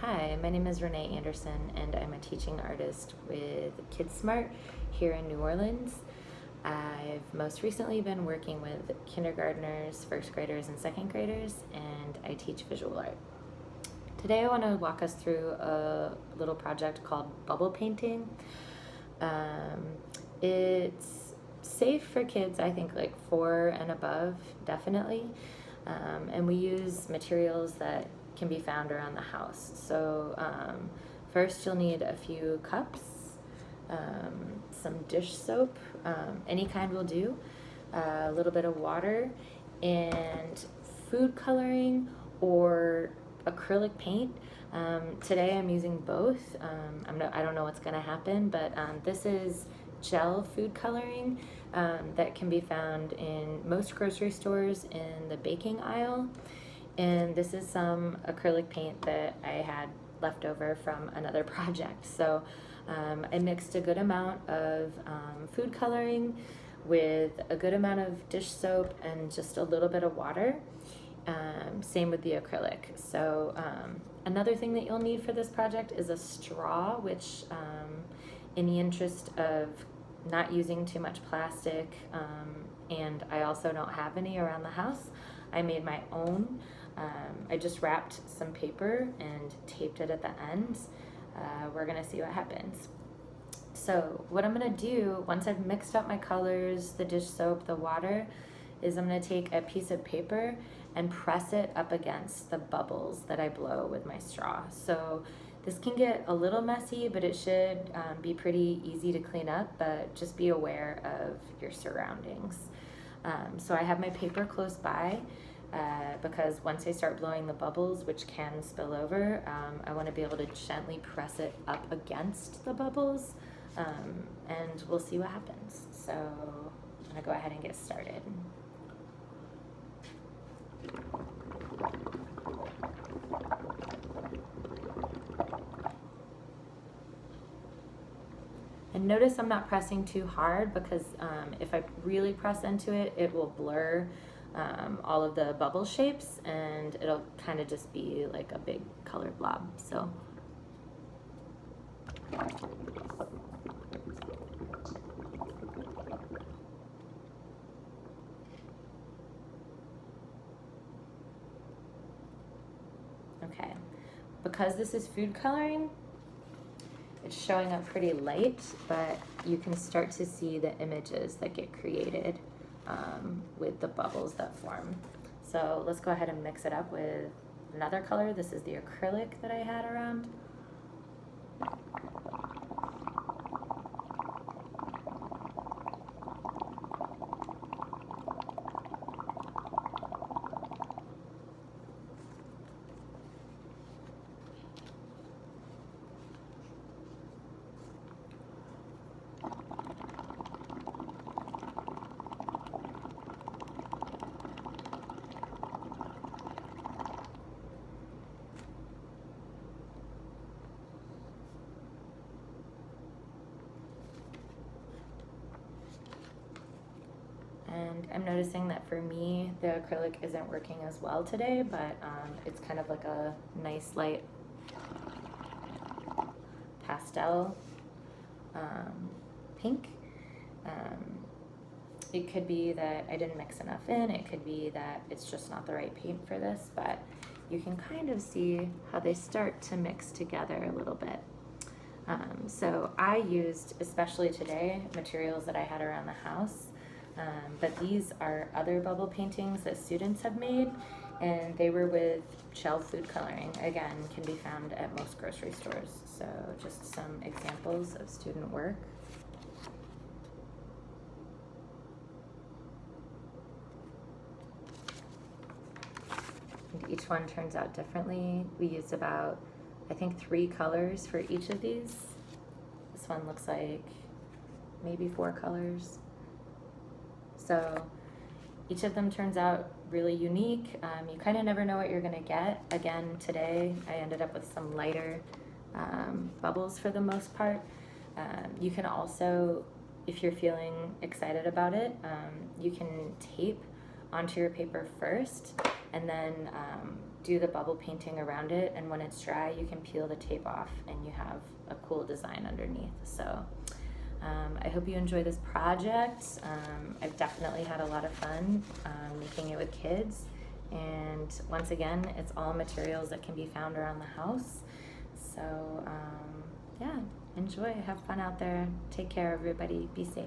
Hi, my name is Renee Anderson, and I'm a teaching artist with Kids Smart here in New Orleans. I've most recently been working with kindergartners, first graders, and second graders, and I teach visual art. Today I want to walk us through a little project called bubble painting. It's safe for kids, I think, like 4 and above, definitely. And we use materials that can be found around the house. So first you'll need a few cups, some dish soap, any kind will do, a little bit of water, and food coloring or acrylic paint. Today I'm using both. I don't know what's going to happen, but this is gel food coloring that can be found in most grocery stores in the baking aisle. And this is some acrylic paint that I had left over from another project. So I mixed a good amount of food coloring with a good amount of dish soap and just a little bit of water. Same with the acrylic. So another thing that you'll need for this project is a straw, which in the interest of not using too much plastic, and I also don't have any around the house, I made my own. I just wrapped some paper and taped it at the ends. We're gonna see what happens. So what I'm gonna do, once I've mixed up my colors, the dish soap, the water, is I'm gonna take a piece of paper and press it up against the bubbles that I blow with my straw. So this can get a little messy, but it should be pretty easy to clean up, but just be aware of your surroundings. So I have my paper close by because once I start blowing the bubbles, which can spill over, I want to be able to gently press it up against the bubbles, and we'll see what happens. So I'm gonna go ahead and get started. And notice I'm not pressing too hard because if I really press into it, it will blur all of the bubble shapes and it'll kind of just be like a big colored blob. So okay, because this is food coloring, it's showing up pretty light, but you can start to see the images that get created with the bubbles that form. So let's go ahead and mix it up with another color. This is the acrylic that I had around. And I'm noticing that for me, the acrylic isn't working as well today, but it's kind of like a nice light pastel pink. It could be that I didn't mix enough in, it could be that it's just not the right paint for this, but you can kind of see how they start to mix together a little bit. So I used, especially today, materials that I had around the house. But these are other bubble paintings that students have made, and they were with gel food coloring. Again, can be found at most grocery stores. So just some examples of student work. And each one turns out differently. We used about, I think, 3 colors for each of these. This one looks like maybe 4 colors. So each of them turns out really unique. You kind of never know what you're gonna get. Again, today I ended up with some lighter bubbles for the most part. You can also, if you're feeling excited about it, you can tape onto your paper first and then do the bubble painting around it, and when it's dry you can peel the tape off and you have a cool design underneath. So I hope you enjoy this project. I've definitely had a lot of fun making it with kids, and once again, it's all materials that can be found around the house. So yeah, enjoy, have fun out there, take care everybody, be safe.